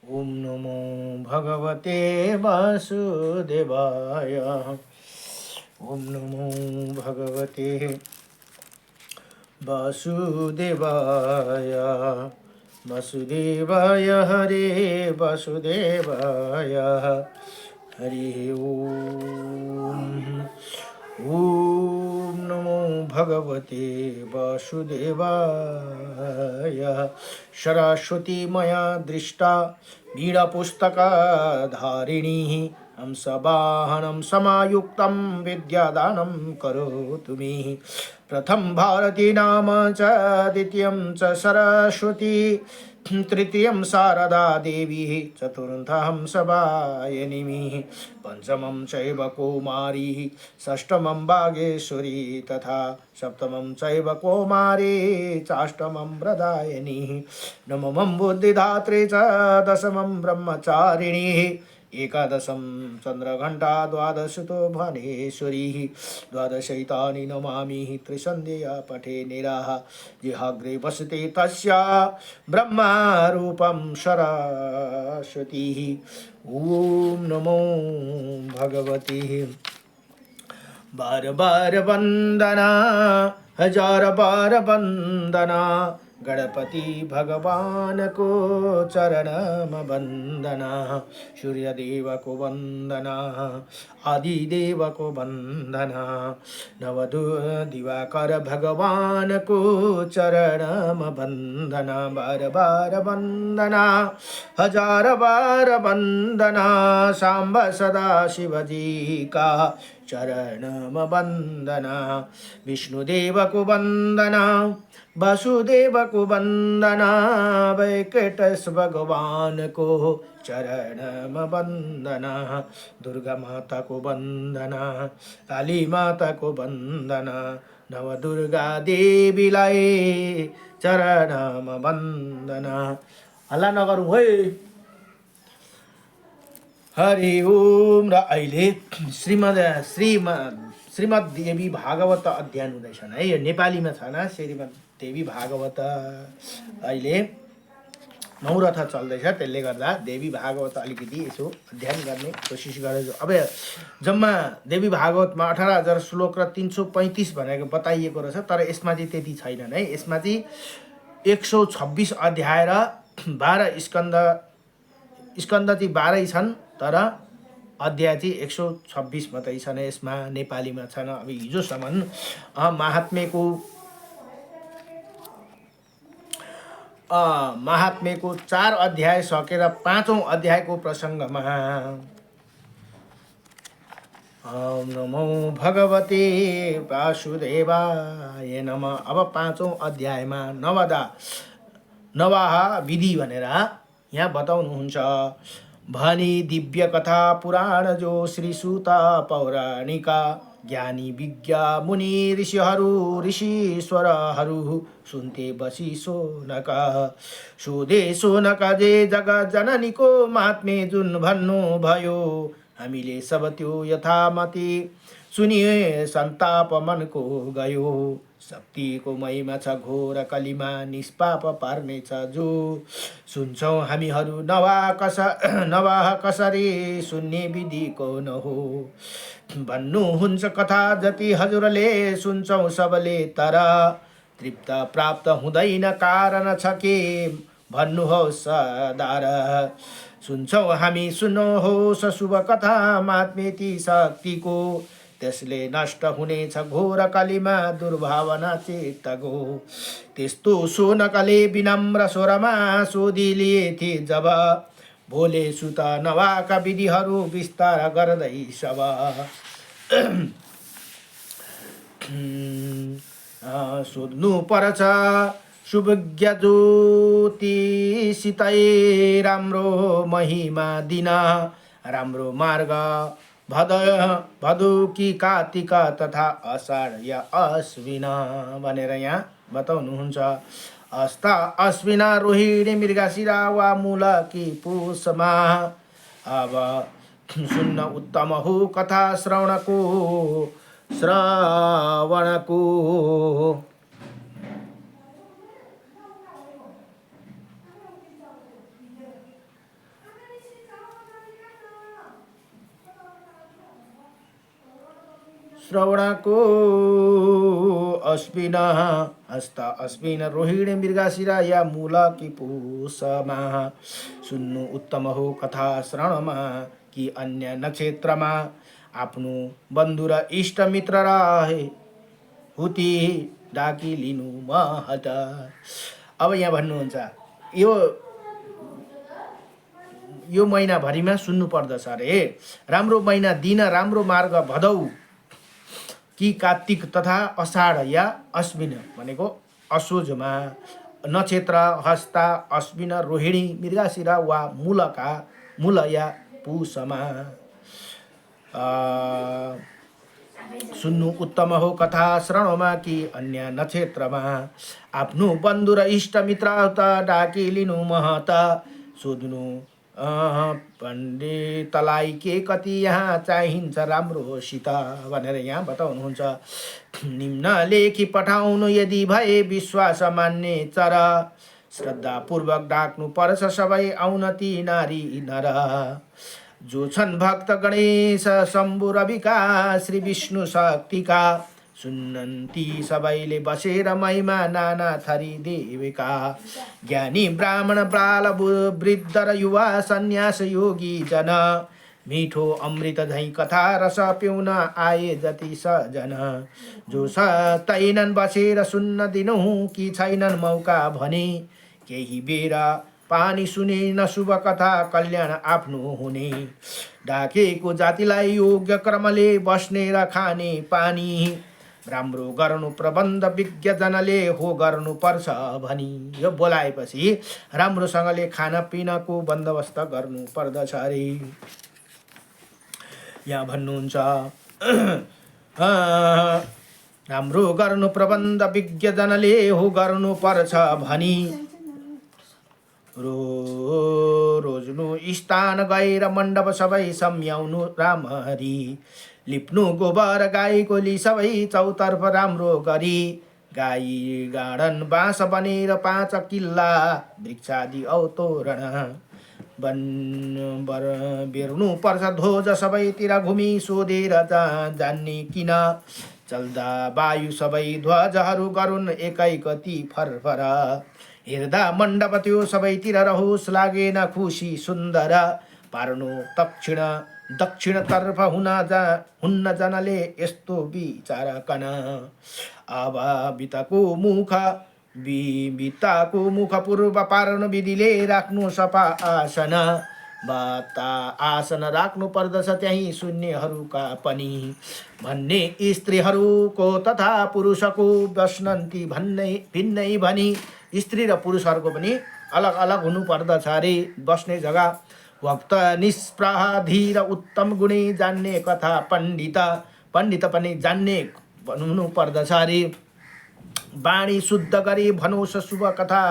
ओम नमो भगवते वासुदेवाय। ओम नमो भगवते वासुदेवाय। वासुदेवाय हरे वासुदेवाय हरि ओम। ओम नमो भगवते वासुदेवाय। सरस्वती मया दृष्टा वीणपुस्तकधारिणी हंसवाहनं समायुक्तं विद्यादानं करोतु मे। प्रथम भारती नाम च द्वितीयं च सरस्वती तृतीयं शारदा देवी चतुर्थं सवायनिमि पंचमं चैव कौमारी षष्ठमं वागेश्वरी तथा सप्तमं चैव कौमारी चाष्टमं वरदायिनी नवमं बुद्धिदात्री च दशमं ब्रह्मचारिणी एकादशं चंद्रघंटा द्वादश तो भुवनेश्वरी द्वादशैतानि नमामि त्रिसन्ध्या पठे निराः जिहाग्रे वसते तस्या ब्रह्मरूपं सरस्वती। ओम नमो भगवती बार बार वंदना हजार बार वंदना गणपति भगवान को चरण वंदना सूर्य देव को वंदना आदि देव को वंदना नवदु दिवाकर भगवान को चरण वंदना बार बार वंदना हजार बार वंदना सांब सदा शिव जी का चरण वंदना विष्णुदेव को वंदना वासुदेव को वंदना वेंकटेश भगवान को चरण वंदना दुर्गा माता को वंदना काली माता को वंदना नव दुर्गा देवी लाई चरण वंदना। हल्ला नगरौँ है। हरि ओम। र अहिले श्रीमद् देवी भागवत अध्ययन हुँदैछन् है। यो नेपालीमा छैन। श्रीमद् देवी भागवत अहिले नौरथा चल्दैछ, त्यसले गर्दा देवी भागवत अलिकति यसो अध्ययन गर्ने कोसिस गरेको। अब जम्मा देवी भागवतमा 18,000 श्लोक र 335 भनेको बताइएको रहेछ, तर यसमा चाहिँ त्यति छैनन् है। यसमा चाहिँ 126 अध्याय र 12 स्कन्द चाहिँ 12 छन्, तर अध्याय चाहिँ 126 मात्रै छन्। यसमा नेपालीमा छैन। अब हिजोसम्म महात्म्यको 4 अध्याय सकेर 5औं अध्यायको प्रसङ्गमा ओम नमो भगवते वासुदेवाय नमः। अब 5औं अध्यायमा नवाह विधि भनेर यहाँ बताउनुहुन्छ। भनी दिव्य कथा पुराण जो श्री सूत पौराणिका ज्ञानी विज्ञ मुनि ऋषिहरू ऋषीश्वरहरू सुन्थे बसी सोनक सोधे सोनक जे जगत जननीको महात्म्य जुन भन्नु भयो हामीले सब त्यो यथामति सुनिए सन्ताप मनको गयो। शक्तिको महिमा छ घोर कलिमा निष्पाप पार्नेछ जो सुन्छौँ हामीहरू नवाह कसरी सुन्ने विधिको न हो भन्नुहुन्छ कथा जति हजुरले सुन्छौँ सबले तर तृप्त प्राप्त हुँदैन कारण छ के भन्नुहोस् सदार सुन्छौँ हामी सुन्नुहोस् शुभ कथा महात्म्यति शक्तिको त्यसले नष्ट हुनेछ घोर कलिमा दुर्भावना चित्तको। त्यस्तो सोनकले विनम्र स्वरमा सोधिलिएथे जब भोले सुत नवाका विधिहरू विस्तार गर्दै सब सोध्नु पर्छ सुविज्ञ ज्योतिषितै राम्रो महिमा दिन राम्रो मार्ग भदौकी कार्तिक तथा अषाढ या अश्विन भनेर यहाँ बताउनुहुन्छ। अश्विना रोहिणी मृगशिरा वा मूलकी पुषमा अब सुन्न उत्तम हो कथा श्रवणको श्रवणको अश्विन हस्त अश्विन रोहिणी मृगशिरा या मूलकी पुषमा सुन्नु उत्तम हो कथा श्रवणमा कि अन्य नक्षत्रमा आफ्नो बन्धु र इष्ट मित्र रहे हुती डाकी लिनु महत। अब यहाँ भन्नुहुन्छ यो महिनाभरिमा सुन्नु पर्दछ अरे। राम्रो महिना दिन राम्रो मार्ग भदौ कि कार्तिक तथा अषाढ या अश्विन भनेको असोजमा नक्षत्र हस्ता अश्विन रोहिणी मृगशिरा वा मूल या पुषमा सुन्नु उत्तम हो कथा श्रवणमा कि अन्य नक्षत्रमा आफ्नो बन्धु र इष्ट मित्र डाकी लिनु महत सोध्नु पण्डितलाई के कति यहाँ चाहिन्छ राम्रोसित भनेर यहाँ बताउनुहुन्छ। निम्न लेखी पठाउनु यदि भए विश्वास मान्ने चर श्रद्धापूर्वक डाक्नु पर्छ सबै आउन ती नारी नर जो छन् भक्त गणेश शम्भु रविका श्री विष्णु शक्तिका सुन्नन्ती सबैले बसेर महिमा नाना थरी देविका ज्ञानी ब्राह्मण बाल वृद्ध र युवा सन्यास योगी जन मिठो अमृत झैं कथा रस पिउन आए जति सजन जो तैनन् बसेर सुन्न दिनुहुँ कि छैनन् मौका भने केही बेरा पानी सुने नशुभ कथा कल्याण आफ्नो हुने डाकेको जातिलाई योग्य क्रमले बस्ने र खाने पानी राम्रो गर्नु प्रबन्ध विज्ञ जनले हो गर्नु पर्छ भनी यो बोलाएपछि राम्रोसँगले खाना पिनाको बन्दोबस्त गर्नु पर्दछ अरे। यहाँ भन्नुहुन्छ राम्रो गर्नु प्रबन्ध विज्ञ जनले हो गर्नु पर्छ भनी रोज्नु स्थान गएर मण्डप सबै सम्याउनु रामहरी लिप्नु गोबर गाई गोली सबै चौतर्फ राम्रो गरी गाई गार्डन बाँस बनेर 5 किल्ला वृक्षादि औतोरण बेर्नु पर्छ ध्वज सबैतिर घुमी सोधेर जान्ने किन चल्दा वायु सबै ध्वजहरू गरून् एकैकति फरफर हेर्दा मण्डप त्यो सबैतिर रहोस् लागेन खुसी सुन्दर पार्नु दक्षिणतर्फ हुन्न जनले यस्तो विचार कन अब बिताको मुख पूर्व पार्नु विधिले राख्नु सफा आसन बाता आसन राख्नु पर्दछ त्यही शून्यहरूका पनि भन्ने स्त्रीहरूको तथा पुरुषको बस्नन्ती भन्ने भिन्नै भनी स्त्री र पुरुषहरूको पनि अलग अलग हुनु पर्दछ अरे बस्ने जग्गा। भक्त निष्प्रह धीर उत्तम गुणी जान्ने कथा पण्डित पनि जान्ने हुनु पर्दछ अरे। वाणी शुद्ध गरी भनोस् शुभ कथा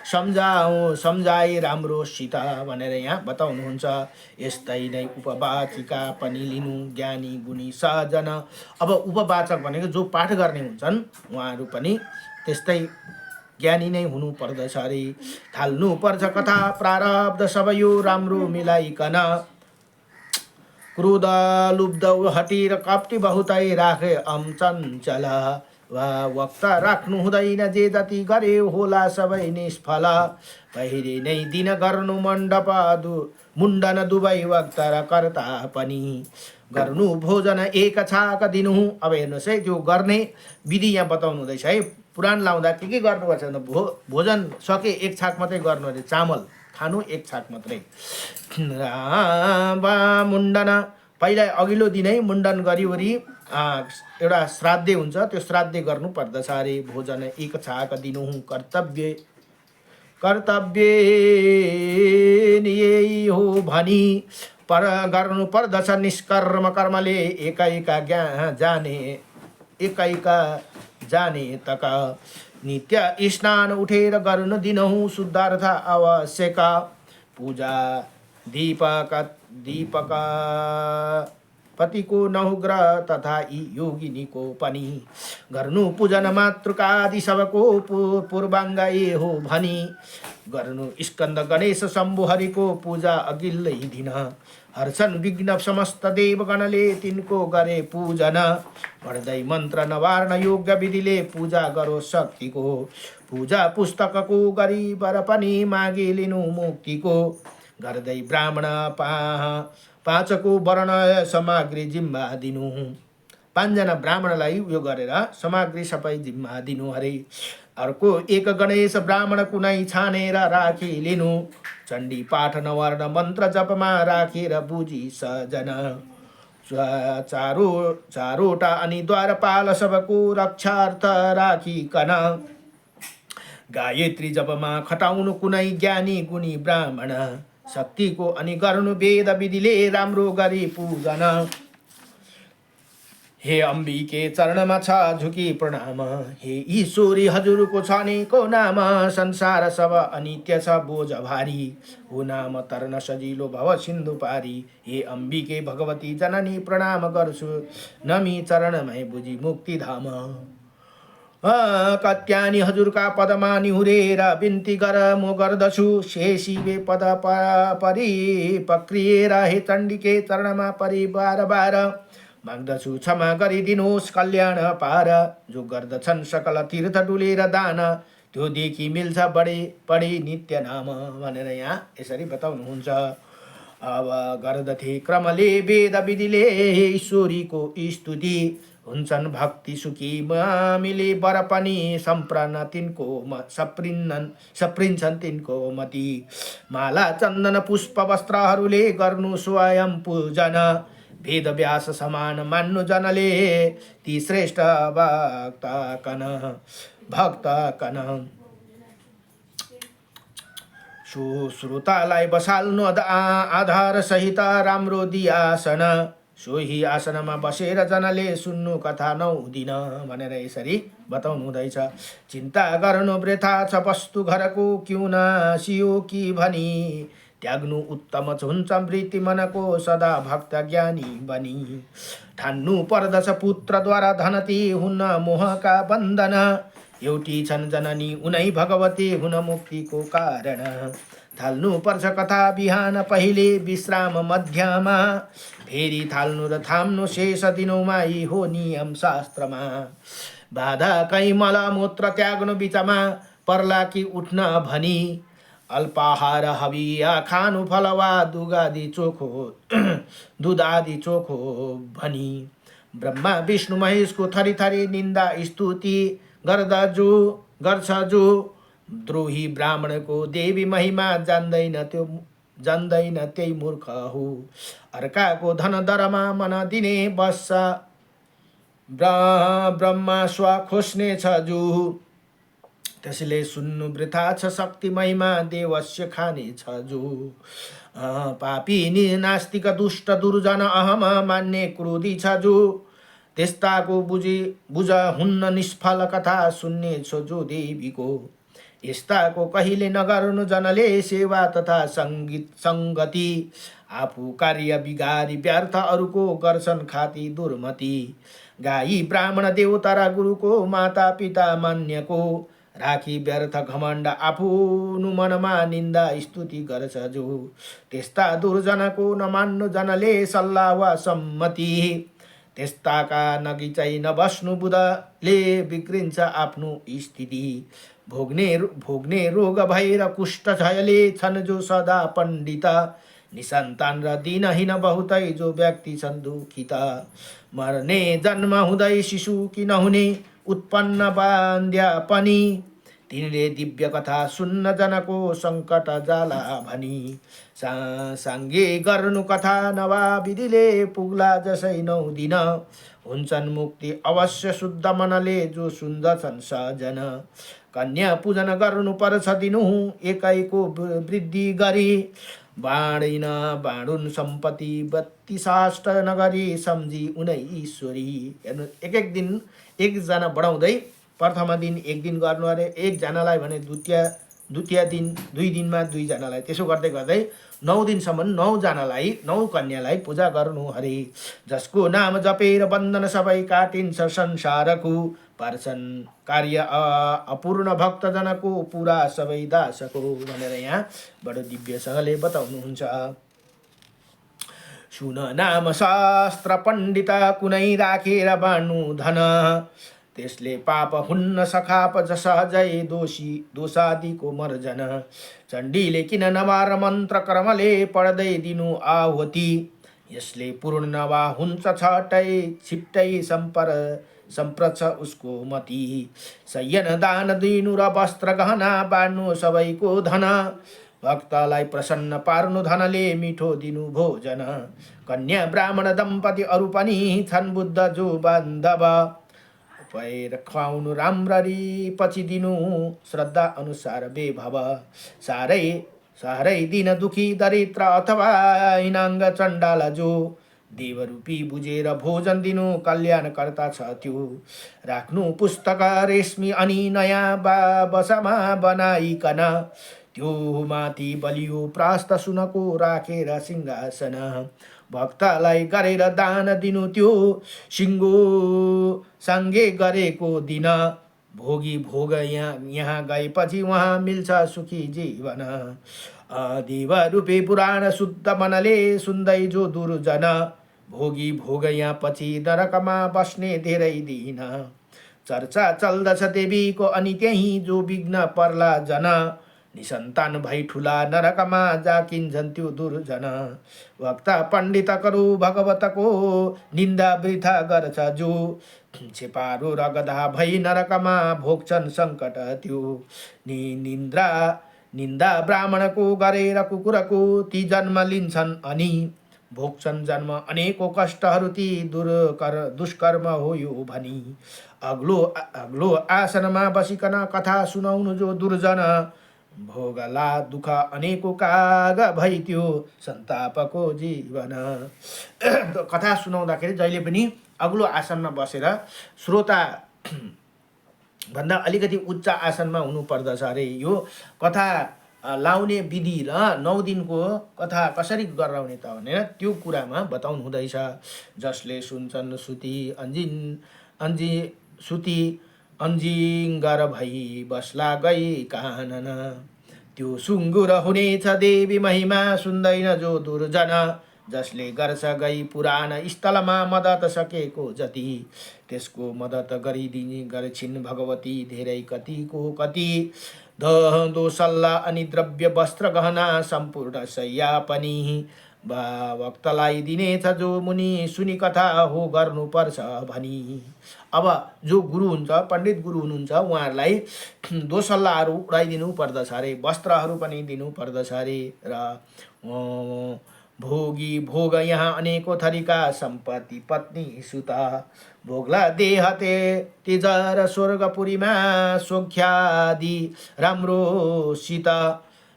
सम्झाए राम्रोसित भनेर यहाँ बताउनुहुन्छ। यस्तै नै उपवाचिका पनि लिनु ज्ञानी गुणी सजन। अब उपवाचक भनेको जो पाठ गर्ने हुन्छन् उहाँहरू पनि त्यस्तै ज्ञानी नै हुनु पर्दछ अरे। थाल्नु पर्छ कथा प्रारब्ध सबै यो राम्रो मिलाइकन क्रोध लुब्ध हटी र कप्टी बहुतै राखे चञ्चल वा वक्ता राख्नु हुँदैन जे जति गरे होला सबै निष्फल पहिरे नै दिन गर्नु मण्डप मुण्डन दुवै वक्ता र कर्ता पनि गर्नु भोजन एक छाक दिनु। अब हेर्नुहोस् है त्यो गर्ने विधि यहाँ बताउनु हुँदैछ है। पुराण लाउँदा के गर्नुपर्छ भने भोजन सके एक छाक मात्रै गर्नु अरे चामल खानु एक छाक मात्रै। मुण्डन पहिला अघिल्लो दिनै मुण्डन गरिवरी एउटा श्राद्धे हुन्छ त्यो श्राद्धे गर्नु पर्दछ अरे। भोजन एक छाक दिनु कर्तव्य यही हो भनी पर गर्नु पर्दछ निष्कर्म कर्मले एकैका जाने तक नित्य स्नान उठेर गर्नु दिनहुँ शुद्धार्थ आवश्यक पतिको नहुग्रह तथा यी योगिनीको पनि गर्नु पूजन मातृकादि सबको पूर्वाङ्ग हो भनी गर्नु स्कन्द गणेश शम्भु हरिको पूजा अघिल्लै दिन हर्षन विघ्न समस्त देवगणले तिनको गरे पूजन बढ्दै मन्त्र नवार्न योग्य विधिले पूजा गरो शक्तिको पूजा पुस्तकको गरी वर पनि मागी लिनु मुक्तिको गर्दै ब्राह्मण पाँचको वर्ण सामग्री जिम्मा दिनु पाँचजना ब्राह्मणलाई यो गरेर सामग्री सबै जिम्मा दिनु अरे अर्को एक गणेश ब्राह्मण कुनै छानेर राखी लिनु चण्डी पाठ नवर्ण मन्त्र जपमा राखेर बुझी सजन चारोटा अनि द्वारपाल सबको रक्षार्थ राखिकन गायत्री जपमा खटाउनु कुनै ज्ञानी गुणी ब्राह्मण शक्तिको अनि गर्नु वेद विधिले राम्रो गरी पूजन हे अम्बिके चरणमा छ झुकी प्रणाम हे ईश्वरी हजुरको छ नि को नाम संसार सब अनित्य छ बोझ भारी हो नाम तर्न सजिलो भव सिन्धु पारी हे अम्बिके भगवती जननी प्रणाम गर्छु नमी चरणमै बुझी मुक्ति धाम कत्यानी हजुरका पदमा निहुरेर बिन्ती गर म गर्दछु से शिवे पद परि पक्रिएर हे चण्डिके चरणमा परि बार बार माग्दछु क्षमा गरिदिनुहोस् कल्याण पार जो गर्दछन् सकल तीर्थ डुलेर दान त्यो देखि मिल्छ बढी नित्य नाम भनेर यहाँ यसरी बताउनुहुन्छ। अब गर्दथे क्रमले वेद विधिले ईश्वरीको स्तुति हुन्छन् भक्ति सुखी मामिले वर पनि सम्प्रन्न तिनको सप्रिन्छन् तिनको मति माला चन्दन पुष्प वस्त्रहरूले गर्नु स्वयं पूजन वेद व्यास समान मान्नु जनले ती श्रेष्ठ भक्त कन श्रोतालाई बसाल्नु आधार सहित राम्रो दियासन सोही आसनमा बसेर जनले सुन्नु कथा 9 दिन भनेर यसरी बताउनु हुँदैछ। चिन्ता गर्नु वृथा छ वस्तु घरको क्यौ नासियो कि भनी त्याग्नु उत्तम हुन्छ वृत्ति मनको सदा भक्त ज्ञानी बनी ठान्नु पर्दछ पुत्रद्वारा धनती हुन मोहका बन्धन एउटी छन् जननी उनै भगवती हुन मुक्तिको कारण थाल्नु पर्छ कथा बिहान पहिले विश्राम मध्यमा फेरि थाल्नु र थाम्नु शेष दिनौमा यी हो नियम शास्त्रमा बाधा कै मलमूत्र त्याग्नु बिचमा पर्ला कि उठ्न भनी अल्पाहार हविया खानु फलवा दुध आदि चोखो भनी ब्रह्मा विष्णु महेशको थरी थरी निन्दा स्तुति गर्छ जो द्रोही ब्राह्मणको देवी महिमा जान्दैन त्यही मूर्ख हो अर्काको धन दरमा मन दिने बस्छ ब्रह्मा स्व खोज्ने छ जो त्यसले सुन्नु वृथा छ शक्ति महिमा देवस्य खाने छ जो पापी नास्तिक दुष्ट दुर्जन अहम मान्ने क्रोधी छ जो त्यस्ताको बुझ हुन्न निष्फल कथा सुन्ने छ जो देवीको यस्ताको कहिले नगर्नु जनले सेवा तथा सङ्गति आफू कार्य बिगारी व्यर्थ अरूको गर्छन् खाती दुर्मति गाई ब्राह्मण देवता र गुरुको माता पिता मान्यको राखी व्यर्थ घमण्ड आफूनु मनमा निन्दा स्तुति गर्छ जो त्यस्ता दुर्जनको नमान्नु जनले सल्लाह वा सम्मति त्यस्ताका नगिचै नबस्नु बुधले बिग्रिन्छ आफ्नो स्थिति भोग्ने रोग भएर कुष्ठ झयले छन् जो सदा पण्डित निसन्तान र दिनहीन बहुतै जो व्यक्ति छन् दुखित मर्ने जन्म हुँदै शिशु कि नहुने उत्पन्न बान्द्या पनि तिनले दिव्य कथा सुन्न जनको सङ्कट जाला भनी साङ्गे गर्नु कथा नवा विधिले पुग्ला जसै 9 दिन हुन्छन् मुक्ति अवश्य शुद्ध मनले जो सुन्दछन् सजन कन्या पूजन गर्नु पर्छ दिनु एकैको वृद्धि गरी बाँडुन सम्पत्ति 32 नगरी सम्झी उनै ईश्वरी हेर्नु एक दिन एकजना बढाउँदै प्रथम दिन 1 दिन गर्नु अरे एकजनालाई भने द्वितीय द्वितीय दिन 2 दिनमा 2 जनालाई, त्यसो गर्दै गर्दै 9 दिनसम्म 9 जनालाई 9 कन्यालाई पूजा गर्नु हरे। जसको नाम जपेर बन्धन सबै काटिन्छ संसारको, पार्छन् कार्य अपूर्ण भक्तजनको पुरा सबै दासको भनेर यहाँ बडो दिव्यसँगले बताउनुहुन्छ। सुन नाम शास्त्र पण्डित कुनै राखेर बाँड्नु धन, त्यसले पाप हुन्न सखाप सहजै दोषादिको मर्जन। चण्डीले किन नवार मन्त्र कर्मले पढ्दै दिनु आहुति, यसले पूर्ण नवा हुन्छ छटै छिट्टै सम्प्रछ उसको मति। शयन दान दिनु र वस्त्र गहना बाँड्नु सबैको धन, भक्तलाई प्रसन्न पार्नु धनले मिठो दिनु भोजन। कन्या ब्राह्मण दम्पति अरू पनि छन् बुद्ध जो बान्धव, पैर खुवाउनु राम्ररी पछि दिनु श्रद्धा अनुसार बेभव। साह्रै दिन दुखी दरिद्र अथवा हिनाङ्ग चण्डाल जो, देवरूपी बुझेर भोजन दिनु कल्याणकर्ता छ त्यो। राख्नु पुस्तक रेशमी अनि नयाँ बसामा बनाइकन, त्यो माथि बलियो प्रास्त सुनको राखेर सिंहासन। भक्तलाई गरेर दान दिनु त्यो सिङ्गो साङ्गे गरेको दिन, भोगी भोग यहाँ गएपछि उहाँ मिल्छ सुखी जीवन। देवरूपी पुराण शुद्ध मनले सुन्दै जो दुर्जन, भोगी भोग यहाँ पछि नरकमा बस्ने धेरै दिन। चर्चा चल्दछ देवीको अनि त्यही जो विघ्न पर्ला जन, निसन्तान भई ठुला नरकमा जाकिन्छन् त्यो दुर्जन। भक्त पण्डित करु भगवतको निन्दा वृथा गर्छ जो, छेपारो र गधा भई नरकमा भोग्छन् सङ्कट त्यो। निन्दा ब्राह्मणको गरेर कुकुरको ती जन्म लिन्छन् अनि, भोग्छन् जन्म अनेकौं कष्टहरू ती दुष्कर्म हो यो भनी। अग्लो आसनमा बसिकन कथा सुनाउनु जो दुर्जन, भोगला दुःख अनेकौं काग भई त्यो सन्तापको जीवन। कथा सुनाउँदाखेरि जहिले पनि अग्लो आसनमा बसेर श्रोता भन्दा अलिकति उच्च आसनमा हुनु पर्दछ अरे। यो कथा लाउने विधि र 9 दिनको कथा कसरी गराउने त भनेर त्यो कुरामा बताउनु हुँदैछ। जसले सुन्छन् सुति अन्जिङ्गर भई बस्ला गई कानन, त्यो सुँगुर हुनेछ देवी महिमा सुन्दैन जो दुर्जन। जसले गर्छ गई पुराण स्थलमा मद्दत सकेको जति, त्यसको मद्दत गरिदिने गर्छिन् भगवती धेरै कतिको कति। दो सल्लाह अनि द्रव्य वस्त्र गहना सम्पूर्ण शय्या पनि, भक्तलाई दिनेछ जो मुनि सुनि कथा हो गर्नुपर्छ भनी। अब जो गुरु हुन्छ, पण्डित गुरु हुनुहुन्छ, उहाँहरूलाई दो सल्लाहहरू उडाइदिनु पर्दछ अरे, वस्त्रहरू पनि दिनु पर्दछ अरे। र भोगी भोग यहाँ अनेकौं थरीका सम्पत्ति पत्नी सुता, भोगला देह तेजर स्वर्गपुरीमा सौख्यादि राम्रोसित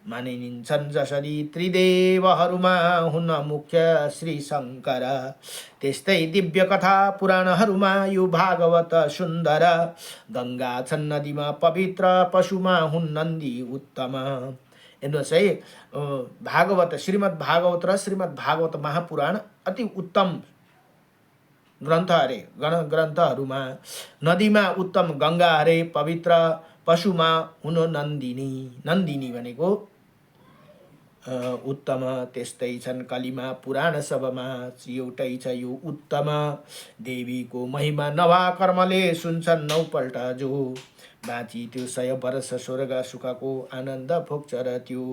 मानिन्छन् जसरी त्रिदेवहरूमा हुन मुख्य श्री शङ्कर। त्यस्तै दिव्य कथा पुराणहरूमा यो भागवत सुन्दर, गङ्गा छन् नदीमा पवित्र पशुमा हुन् नन्दी उत्तम। हेर्नुहोस् है, भागवत श्रीमद् भागवत र श्रीमद् भागवत महापुराण अति उत्तम ग्रन्थ अरे। ग्रन्थहरूमा नदीमा उत्तम गङ्गा अरे, पवित्र पशुमा हुन नन्दिनी। नन्दिनी भनेको उत्तम। त्यस्तै छन् कलिमा पुराण सबमा एउटै छ यो उत्तम। देवीको महिमा नवा कर्मले सुन्छन् 9 पल्ट जो, बाँची त्यो 100 वर्ष स्वर्ग सुखको आनन्द भोग्छ र त्यो।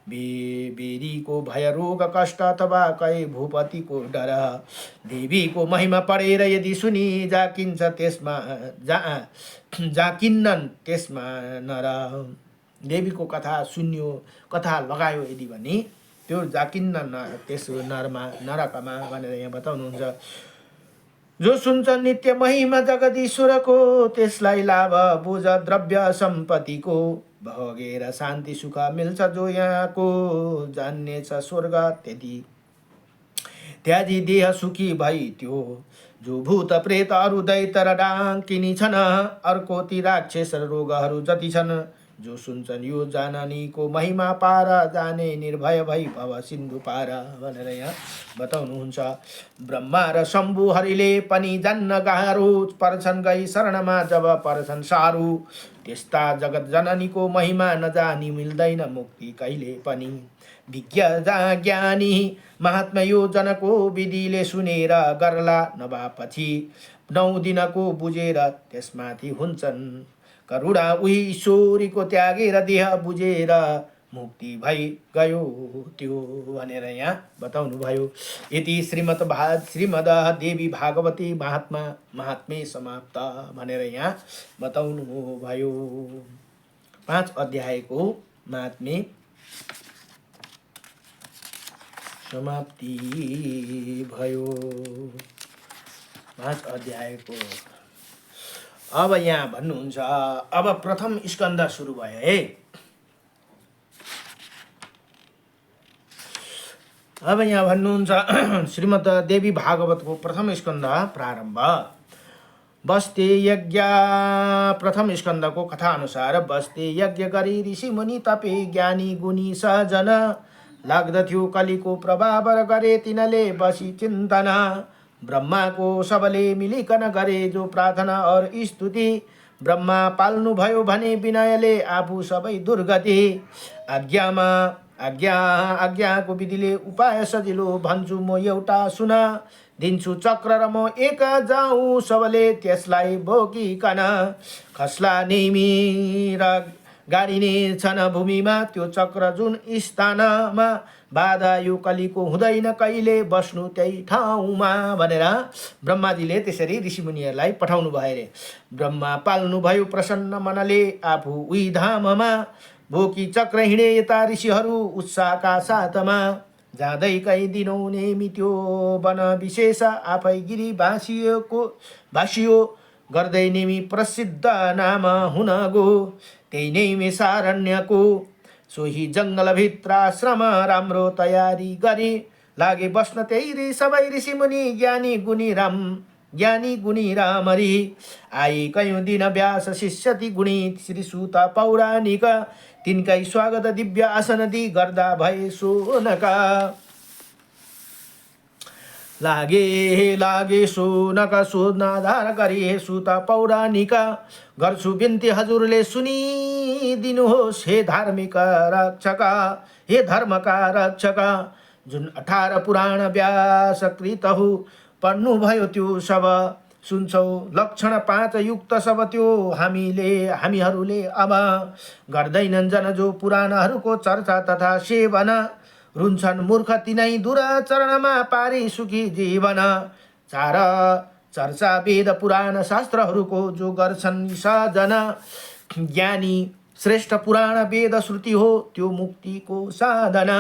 बेरीको भय रोग कष्ट अथवा कै भूपतिको डर, देवीको महिमा पढेर यदि सुनि जाकिन्छ त्यसमा जाकिन्नन् त्यसमा नर। देवीको कथा सुन्यो, कथा लगायो यदि भने त्यो जाकिन्न त्यस नरकमा भनेर यहाँ बताउनुहुन्छ। जो सुन्छ नित्य महिमा जगदीश्वरको, त्यसलाई लाभ बुझ द्रव्य सम्पत्तिको। भोगेर शान्ति सुख मिल्छ जो यहाँको, जान्नेछ स्वर्ग त्यति। त्याजी देह सुखी भई त्यो, जो भूत प्रेत अरू दैत्य र डाङ्किनी छन्। अर्को ती राक्षस रोगहरू जति छन्, जो सुन्छन् यो जननीको महिमा पार जाने निर्भय भई भव सिन्धु पार भनेर यहाँ बताउनुहुन्छ। ब्रह्मा र शम्भुहरिले पनि जान्न गाह्रो पर्छन् गई शरणमा जब पर्छन् साह्रो। त्यस्ता जगत जननीको महिमा नजानी मिल्दैन मुक्ति कहिले पनि। विज्ञ ज्ञानी महात्मा यो जनको विधिले सुनेर गर्ला नभएपछि 9 दिनको बुझेर त्यसमाथि हुन्छन् करुणा। उही ईश्वरीको त्यागेर देह बुझेर मुक्ति भई गयो त्यो भनेर यहाँ बताउनु भयो। यति श्रीमद् देवी भागवती महात्म्य समाप्त भनेर यहाँ बताउनु भयो। 5 अध्यायको महात्म्य समाप्ति भयो। 5 अध्यायको अब यहाँ भन्नुहुन्छ अब प्रथम स्कन्द सुरु भयो है। अब यहाँ भन्नुहुन्छ श्रीमद् देवी भागवतको प्रथम स्कन्द प्रारम्भ। बस्ते यज्ञ प्रथम स्कन्दको कथा अनुसार बस्ते यज्ञ गरी ऋषि मुनि तपे ज्ञानी गुणी सहजन लाग्दथ्यो कलिको प्रभाव गरे तिनले बसी चिन्तन। ब्रह्मा को सबले मिलिकन गरे जो प्रार्थना और स्तुति। ब्रह्मा पाल्नु भयो भने विनयले आफू सबै दुर्गति। आज्ञाको विधिले उपाय सजिलो भन्छु म एउटा सुन। दिन्छु चक्र र म एक जाउँ सबले त्यसलाई बोकिकन। खस्ला नेमी र गाडिने छन् भूमिमा त्यो चक्र जुन स्थानमा। बाधा यो कलिको हुँदैन कहिले बस्नु त्यही ठाउँमा भनेर ब्रह्माजीले त्यसरी ऋषिमुनिहरूलाई पठाउनु भयो रे। ब्रह्मा पाल्नु भयो प्रसन्न मनले आफू उही धाममा। बोकी चक्र हिँडे यता ऋषिहरू उत्साहका साथमा। जाँदै कहीँ दिनौँ नेमी त्यो वन विशेष आफै गिरी भाषियो गर्दै नेमी प्रसिद्ध नाम हुन गो। त्यही नेमी सारण्यको सोही जङ्गलभित्र आश्रम राम्रो तयारी गरी लागे बस्न त्यही सबै ऋषिमुनि ज्ञानी गुणी रामरी। आई कयौँ दिन व्यास शिष्यति गुणी श्रीसुत पौराणिक। तिनकै स्वागत दिव्य आसन दि गर्दा भए सोनका। लागे सोनक सोधनाधार गरी हे सुत पौराणिक। गर्छु बिन्ती हजुरले सुनिदिनुहोस् हे धर्मका रक्षक। जुन 18 पुराण व्यासकृत हो पढ्नुभयो त्यो सब सुन्छौ लक्षण 5 युक्त सब त्यो हामीहरूले अब गर्दैनन् जन जो पुराणहरूको चर्चा तथा सेवन। रुन्छन् मूर्ख तिनै दुराचरणमा पारी सुखी जीवन। 4 चर्चा वेद पुराण शास्त्रहरूको जो गर्छन् सजन। ज्ञानी श्रेष्ठ पुराण वेद श्रुति हो त्यो मुक्तिको साधन।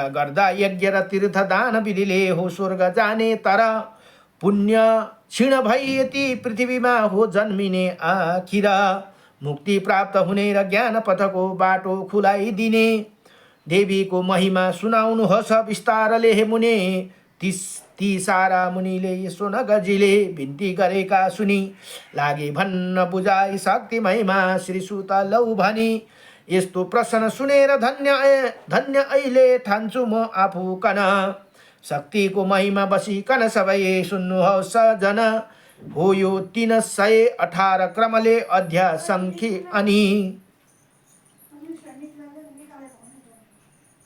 गर्दा यज्ञ र तीर्थ दान विधिले हो स्वर्ग जाने तर। पुण्य क्षीण भई यति पृथ्वीमा हो जन्मिने आखिर। मुक्ति प्राप्त हुने र ज्ञान पथको बाटो खुलाइदिने। देवीको महिमा सुनाउनुहोस् विस्तारले हे मुने। ती सारा मुनिले यसो नगजीले बिन्ती गरेका सुनि। लागे भन्न बुझाइ शक्ति महिमा श्रीसुत लौ भनी। यस्तो प्रश्न सुनेर धन्य अहिले ठान्छु म आफू कन। शक्तिको महिमा बसिकन सबै सुन्नुहोस् सजन। हो यो 318 क्रमले अध्याय सङ्ख्या अनि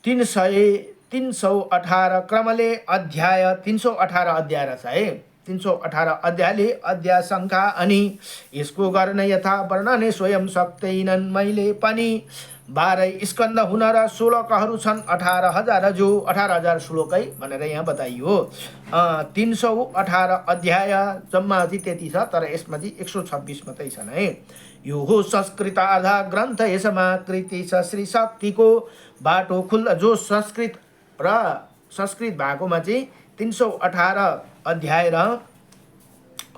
318 क्रमले अध्याय 318 अध्याय रहेछ है। 318 अध्यायले अध्याय सङ्ख्या अनि यसको गर्न यथा वर्णने स्वयं सक्दैनन् मैले पनि। 12 स्कन्द हुन र श्लोकहरू छन् 18,000 जो 18,000 श्लोकै भनेर यहाँ बताइयो। 318 अध्याय जम्मा चाहिँ त्यति छ तर यसमा चाहिँ 126 मात्रै छन् है। यो हो संस्कृत आधा ग्रन्थ यसमा कृति छ श्री शक्तिको बाटो खुल्ला। जो संस्कृत भागोमा चाहिँ 318 अध्याय र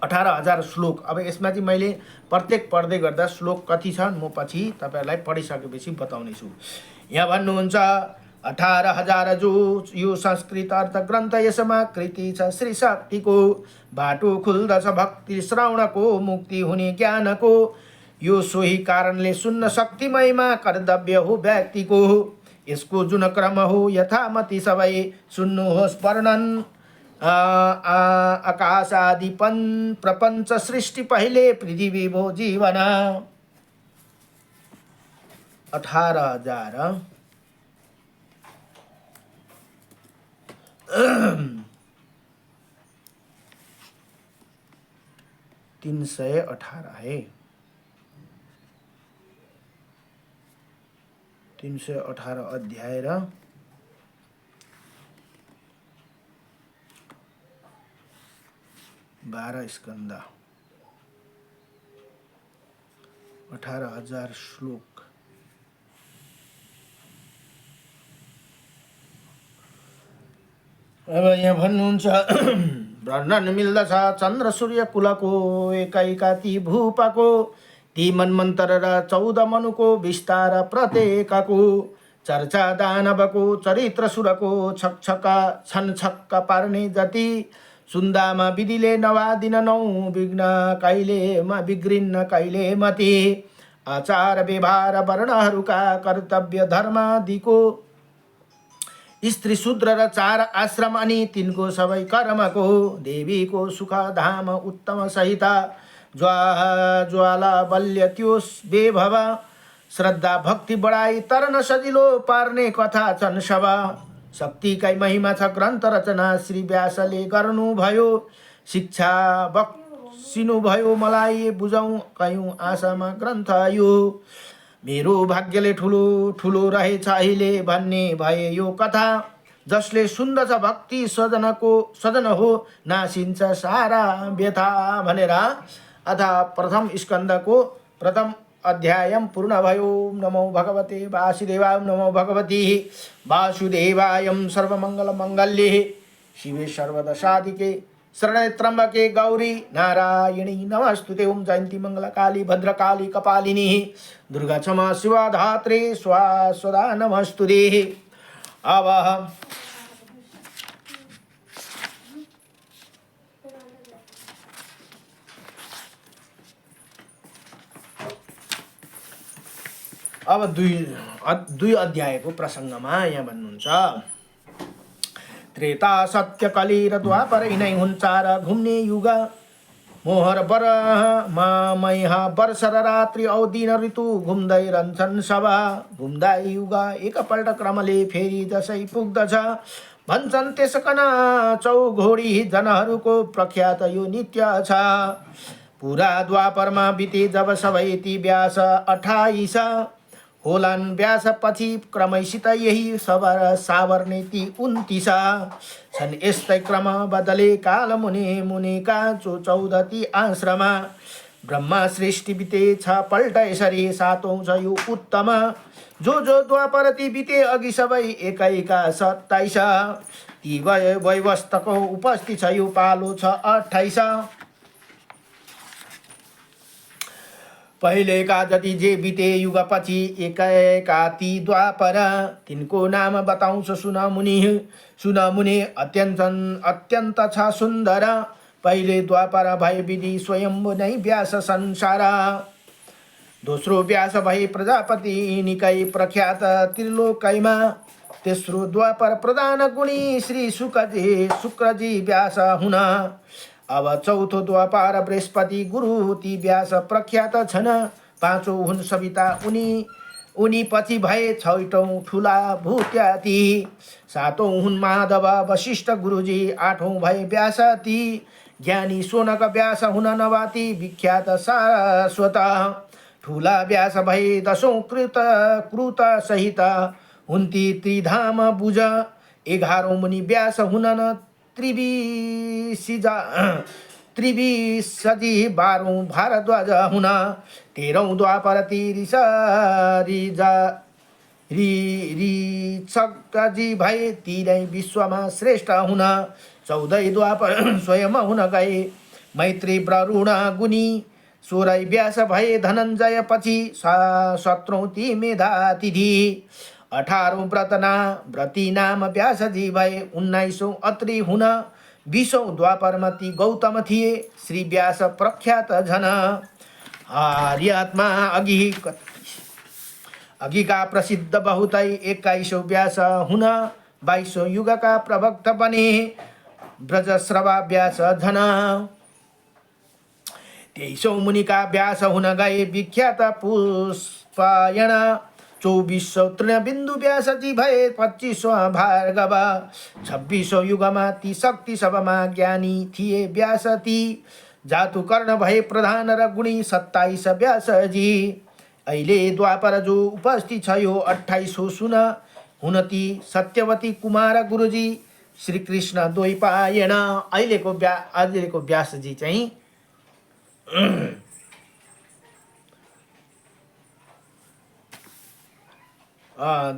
18,000 श्लोक। अब यसमा चाहिँ मैले प्रत्येक पढ्दै गर्दा श्लोक कति छन् म पछि तपाईहरुलाई पढिसकेपछि बताउने छु। यहाँ भन्नुहुन्छ 18,000 जो यो संस्कृत अर्थ ग्रन्थ यसमा कृति छ श्री शक्तिको बाटो खुल्दछ भक्ति श्रवणको मुक्ति हुने ज्ञानको। यो सोही कारणले सुन्न शक्ति महिमा कर्तव्य हो व्यक्तिको। यसको जुन क्रम हो यथामति सबै सुन्नुहोस् वर्णन। आकाश आदि प्रपञ्च सृष्टि पहिले पृथ्वी भो जीवन। 18,000 318 है। 318 अध्याय र 12 स्कन्द, 18,000 श्लोक। अब यहाँ भन्नुहुन्छ वर्णन मिल्दछ चन्द्र सूर्य कुलको एकैका ती भूपको, ती मन्वन्तर र 14 मनुको विस्तार प्रत्येकको, चर्चा दानवको चरित्र सुरको छक्छक्का छन् छक्का पार्ने जति, सुन्दामा विधिले नवादिन नौ विघ्न कहिलेमा बिग्रिन्न कहिले मति, आचार व्यवहार वर्णहरूका कर्तव्य धर्मादिको, स्त्री शूद्र र 4 आश्रम अनि तिनको सबै कर्मको, देवीको सुख धाम उत्तम सहित ज्वाला बल्य त्योस बेभव, श्रद्धा भक्ति बढाई तरन सजिलो पार्ने कथा छन् सब, शक्तिकै महिमा छ ग्रन्थ रचना श्री व्यासले गर्नुभयो, शिक्षा बक्सिनुभयो मलाई बुझौँ कयौँ आशामा ग्रन्थ यो, मेरो भाग्यले ठुलो ठुलो रहेछ अहिले भन्ने भए यो कथा, जसले सुन्दछ भक्ति सजन हो नासिन्छ सारा व्यथा भनेर अथ प्रथम स्कन्धको प्रथम अध्यायम पूर्ण भयो। नमो भगवते वासुदेवाय। नमो भगवती वासुदेवाय। सर्वमंगल मंगल्ये शिवे सर्वदा साधिके शरणे त्र्यंबके गौरी नारायणी नमस्तुते। ओम जयंती मंगला काली भद्रकाली कपालिनी दुर्गा क्षमा शिवा धात्री स्वास्वदा नमस्तुते। अब दुई अध्यायको प्रसङ्गमा यहाँ भन्नुहुन्छ त्रेता सत्य कली र द्वापर यिनै हुन् चार घुम्ने युग, मोहर बर मैहा वर्ष र रात्रि औ दिन ऋतु घुम्दै रहन्छन् सब, घुम्दा युग एकपल्ट क्रमले फेरि जसै पुग्दछ, भन्छन् त्यसकन चौघोडी जनहरूको प्रख्यात यो नित्य छ। पुरा द्वापरमा बिते जब सबै ती व्यास 28 होलान्, व्यास पछि क्रमैसित यही सावर्ने ती 29 छन्। यस्तै क्रम बदले काल मुनिका 14 ती आश्रमा, ब्रह्मा सृष्टि बिते 6 पल्ट यसरी 7औं छ यो उत्तम, जो द्वापर ती बिते अघि सबै एकैका 27, ती वैवस्तको उपस्थित छ यो पालो छ 28। पहिलेका जति जे बिते युग पछि एकैका ती द्वापर, तिनको नाम बताउँछ सुन मुनि अत्यन्त छ सुन्दर। पहिले द्वापर भए विधि स्वयम्भु नै व्यास संसार, दोस्रो व्यास भए प्रजापति निकै प्रख्यात त्रिलोकैमा, तेस्रो द्वापर प्रधान गुणी श्री शुक्रजी व्यास हुन, अब चौथो द्वापर बृहस्पति गुरु ती व्यास प्रख्यात छन्। पाँचौं हुन् सविता उनी पछि भए छैटौं ठुला भूत्याति, सातौं हुन् माधव वशिष्ठ गुरुजी, आठौं भए व्यास ती ज्ञानी सोनक व्यास हुन नवाति विख्यात शाश्वत, ठुला व्यास भए 10औं कृत सहित हुन्ती त्रिधाम बुझ, 11औं मुनि व्यास हुनन् त्रिविशजी, 12औं भारद्वाज हुन, 13औं द्वापर ऋषजी भए तीनै विश्वमा श्रेष्ठ हुन, 14 द्वापर स्वयं हुन गए मैत्री वरुण गुनी, 16 व्यास भए धनञ्जय पछि 17औं ती मेधातिथि, 18औं व्रती नाम व्यासजी भए 19औं अत्रि हुन, 20औं द्वापरमा ती गौतम थिए श्री व्यास प्रख्यात झन, आर्यात्मा अघिका प्रसिद्ध बहुतै 21औं व्यास हुन 22औं युगका प्रवक्त बने ब्रजश्रवा व्यास झन 23औं मुनिका व्यास हुन गए विख्यात पुष्पायन 24औं तृणबिन्दु व्यासजी भए 25औं भार्गव 26औं युगमा ती शक्ति सभामा ज्ञानी थिए व्यास ती जातु कर्ण भए प्रधान र गुणी 27 व्यासजी अहिले द्वापर जो उपस्थित छ यो 28औं सुन हुन ती सत्यवती कुमार गुरुजी श्री कृष्ण द्वैपायन अहिलेको व्यासजी चाहिँ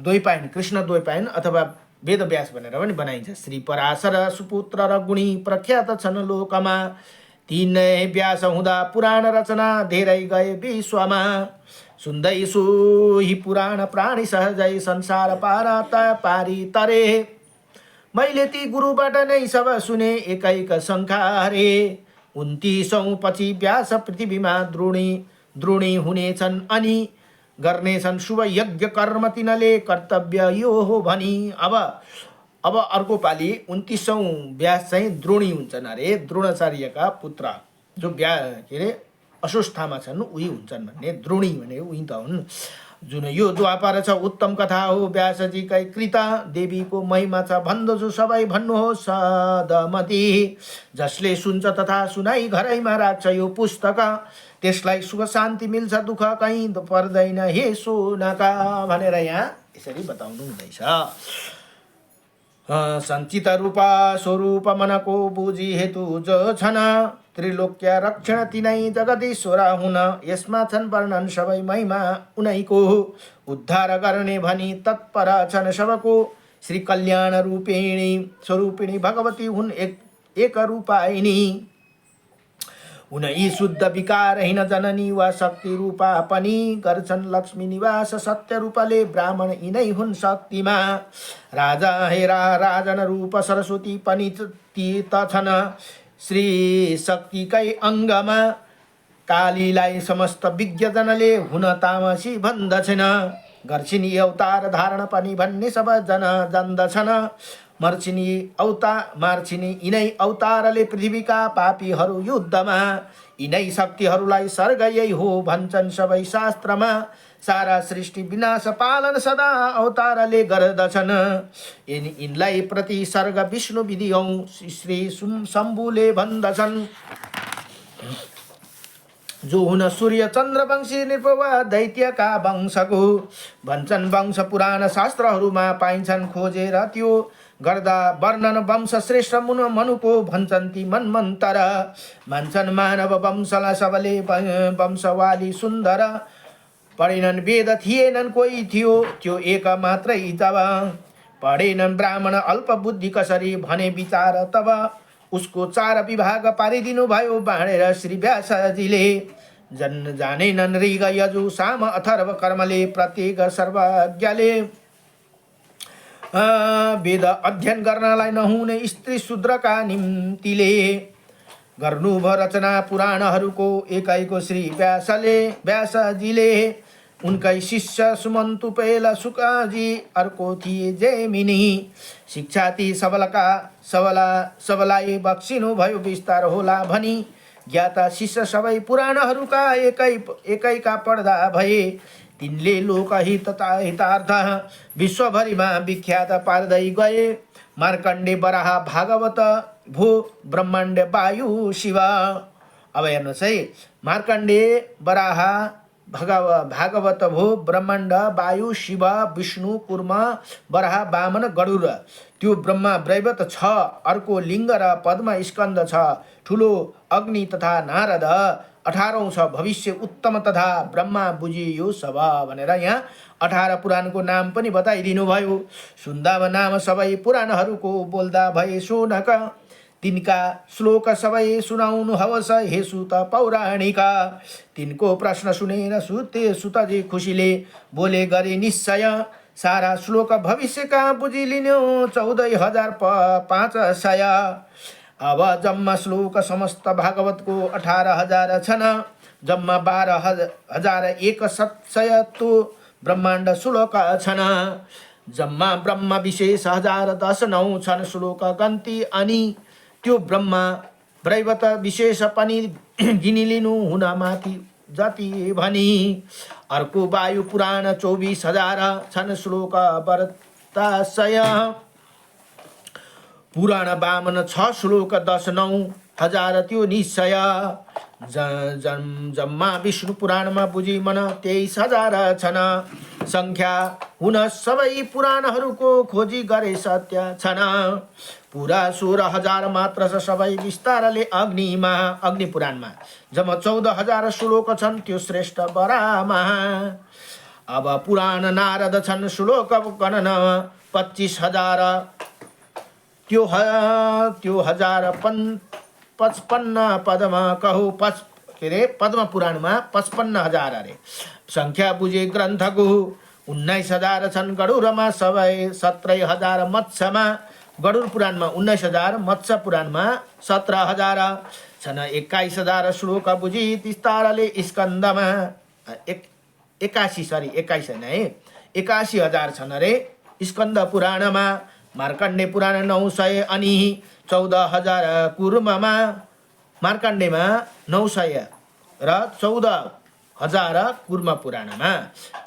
द्वैपायन कृष्ण द्वैपायन अथवा वेदव्यास भनेर पनि बनाइन्छ। श्री पराशर सुपुत्र र गुणी प्रख्यात छन् लोकमा तीनै व्यास हुँदा पुराण रचना धेरै गए विश्वमा सुन्दै सोही पुराण प्राणी सहजै संसार पारी तरे मैले ती गुरुबाट नै सब सुने एकैक शङ्खारे 29औं पछि व्यास पृथ्वीमा द्रोणी हुनेछन् अनि गर्नेछन् शुभ यज्ञ कर्म तिनले कर्तव्य यो हो भनी अब अर्को पालि 29औं व्यास चाहिँ द्रोणी हुन्छन् अरे द्रोणाचार्यका पुत्र जो के अरे अश्वस्थामा छन् उही हुन्छन् भन्ने द्रोणी भने उही त हुन् जुन यो द्वापर छ उत्तम कथा हो व्यासजीकै कृता देवीको महिमा छ भन्दछु सबै भन्नुहोस् सदमती जसले सुन्छ तथा सुनाई घरैमा राख्छ यो पुस्तक त्यसलाई सुख शान्ति मिल्छ दुःख कहीँ पर्दैन हे सोनका भनेर यहाँ यसरी बताउनु हुँदैछ। सञ्चित रूपा स्वरूप मनको बुझी हेतु जो छन् त्रिलोक्य रक्षण तिनै जगदीश्वर हुन यसमा छन् वर्णन सबै महिमा उनैको उद्धार गर्ने भनी तत्पर छन् सबको श्री कल्याण रूपिणी स्वरूपिणी भगवती हुन् एक रूपाइनी उनै शुद्ध विकारहीन जननी वा शक्ति रूपा पनि गर्छन् लक्ष्मी निवास सत्य रूपले ब्राह्मण यिनै हुन् शक्तिमा राजा हेरा राजन रूप सरस्वती पनि ती त छन् श्री शक्तिकै अङ्गमा कालीलाई समस्त विज्ञजनले हुन तामसी भन्दछन् गर्छिनी अवतार धारण पनि भन्ने सब जन जान्दछन् मार्छिनी यिनै अवतारले पृथ्वीका पापीहरू युद्धमा यिनै शक्तिहरूलाई स्वर्ग यही हो भन्छन् सबै शास्त्रमा सारा सृष्टि विनाश पालन सदा अवतारले गर्दछन् यिनलाई प्रति सर्ग विष्णु विधिऔ श्री शम्भुले भन्दछन् जो हुन सूर्य चन्द्र वंशी निर्भवा दैत्यका वंशको भन्छन् वंश पुराण शास्त्रहरूमा पाइन्छन् खोजेर त्यो गर्दा वर्णन वंश श्रेष्ठ मनुको भन्छन् ती मन्मन्तर भन्छन् मानव वंशला सबले वंशवाली सुन्दर पढेनन् वेद थिएनन् कोही थियो त्यो एक मात्रै तब पढेनन् ब्राह्मण अल्प बुद्धि कसरी भने विचार तब उसको 4 विभाग पारिदिनु भयो बाँडेर श्री व्यासजीले जानेनन् ऋग यजु साम अथर्व कर्मले प्रत्येक सर्वज्ञले वेद अध्ययन गर्नलाई नहुने स्त्री शूद्रका निम्तिले गर्नुभयो रचना पुराणहरूको एकैको श्री व्यासजीले उनकै शिष्य सुमन्तु पेल सुकाजी अर्को थिए जैमिनी शिक्षा ती सबलाई बक्सिनु भयो विस्तार होला भनी ज्ञाता शिष्य सबै पुराणहरूका एकैका पढ्दा भए तिनले लोकहित हितार्थ विश्वभरिमा विख्यात पार्दै गए मार्कण्डे वराह भागवत भो ब्रह्माण्ड वायु शिव। अब हेर्नुहोस् है मार्कण्डे वराह भागवत भो ब्रह्माण्ड वायु शिव विष्णु कुर्म वराह वामन गरुड त्यो ब्रह्मा वैवत छ अर्को लिङ्ग र पद्म स्कन्द छ ठुलो अग्नि तथा नारद 18औं छ भविष्य उत्तम तथा ब्रह्मा बुझियो सब भनेर यहाँ 18 पुराणको नाम पनि बताइदिनु भयो। सुन्दा नाम सबै पुराणहरूको बोल्दा भए सोनक तिनका श्लोक सबै सुनाउनु हवस हे सुत पौराणिक तिनको प्रश्न सुनेर सुतजी खुसीले बोले गरे निश्चय सारा श्लोक भविष्यका बुझिलिनु 14,500 अब जम्मा श्लोक समस्त भागवतको 18,000 छन्। जम्मा 12,100 तो ब्रह्माण्ड श्लोक छन्। जम्मा ब्रह्म विशेष 1019 छन् श्लोक गन्ती। अनि त्यो ब्रह्म दैवत विशेष पनि गिनिलिनु हुन माथि जति भनी। अर्को वायु पुराण 24,000 छन् श्लोक वर्ताशय। पुराण वामन 6 श्लोक 10,9,000 त्यो निश्चय। जम्मा विष्णु पुराणमा बुझी मन 23,000 छन्। संख्या हुन सबै पुराणहरूको खोजी गरे सत्य छन्। पुरा 16,000 मात्र छ सबै विस्तारले अग्निमा। अग्नि पुराणमा जम्मा 14,000 श्लोक छन् त्यो श्रेष्ठ बरामा। अब पुराण नारद छन् श्लोक गणना 25,000 त्यो 1055 पदमा कहु पद्म पुराणमा 55,000 अरे। संख्या बुझे ग्रन्थको 19,000 छन् गरुडमा सबै 17,000 मत्स्यमा। गरुड पुराणमा 19,000 मत्स्य पुराणमा 17,000 छन्। 21,000 श्लोक बुझी विस्तारले स्कन्दमा 21 हैन है 81,000 छन् अरे स्कन्द पुराणमा। मार्कण्डे पुराण 900 अनि 14,000 कुर्ममा। मार्कण्डेमा 900 र 14,000 कुर्म पुराणमा।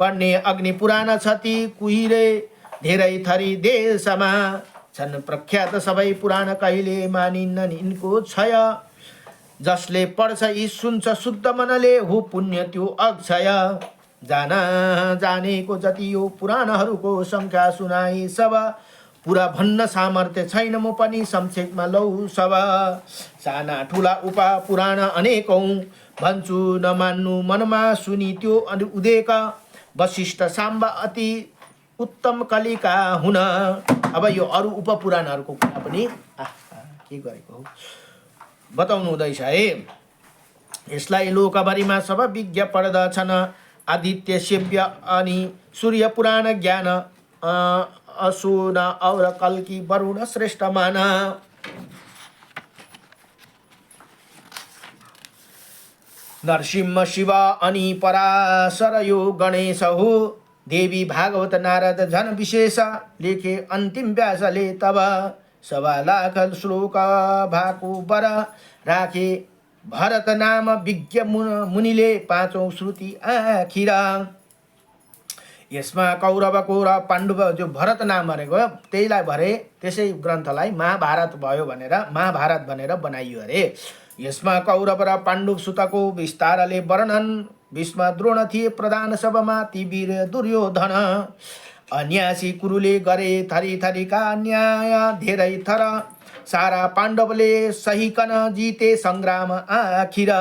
पढ्ने अग्नि पुराण छति कुहिरे धेरै थरी देशमा छन्। प्रख्यात सबै पुराण कहिले मानिन्न यिनको क्षय। जसले पढ्छ यी सुन्छ शुद्ध मनले हो पुण्य त्यो अक्षय। जानेको जति यो पुराणहरूको संख्या सुनाई सब। पुरा भन्न सामर्थ्य छैन म पनि संक्षेपमा लौ सब। साना ठुला उपा पुराण अनेकौं भन्छु नमान्नु मनमा सुनि त्यो उदेक। वशिष्ठ साम्बा अति उत्तम कलिका हुन। अब यो अरु उपपुराणहरूको कुरा पनि के गरेको हो बताउनु हुँदैछ है। यसलाई लोकभरिमा सब विज्ञ पढ्दछन्। आदित्य सेव्य अनि सूर्य पुराण ज्ञान असुन और कल्की वरुण श्रेष्ठ माना। नरसिंह शिव अनि पराशर यो गणेश हो। देवी भागवत नारद झन विशेष लेखे अन्तिम व्यासले तब। 1,00,000 श्लोक भएको वर राखे भरत नाम विज्ञ मुनिले 5औं श्रुति आखिर। यसमा कौरवको र पाण्डव जो भरत नाम भनेको त्यहीलाई भरे त्यसै ग्रन्थलाई महाभारत भयो भनेर महाभारत भनेर बनाइयो अरे। यसमा कौरव र पाण्डव सुतको विस्तारले वर्णन। भीष्म द्रोण थिए प्रधान सभामा ती वीर दुर्योधन। अन्यासी कुरुले गरे थरी थरीका न्याय धेरै थर। सारा पाण्डवले सहिकन जिते सङ्ग्राम आखिर।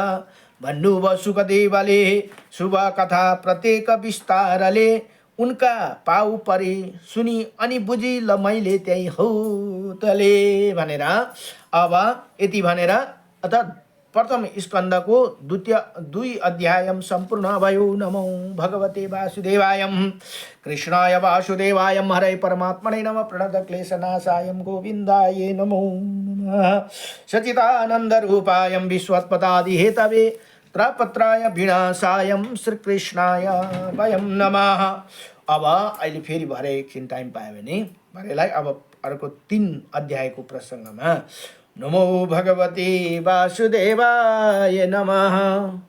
भन्नुभयो सुखदेवले शुभ कथा प्रत्येक विस्तारले। उनका पाउ परे सुनि अनि बुझी ल मैले त्यही हो तले भनेर। अब यति भनेर अर्थात् प्रथम स्कन्धको 2 अध्याय सम्पूर्ण भयो। नमो भगवते वासुदेवाय कृष्णाय वासुदेवाय हरे परमात्मने नमः। प्रणत क्लेशनाशाय गोविन्दाय नमो नमः। सच्चिदानन्द रूपाय विश्वोत्पत्ति हेतवे त्रपत्राय विनाशाय श्रीकृष्णाय वयं नमः। अब अहिले फेरि भरे एकछिन टाइम पायो भने भरेलाई अब अर्को 3 अध्यायको प्रसङ्गमा नमो भगवते वासुदेवाय नमः।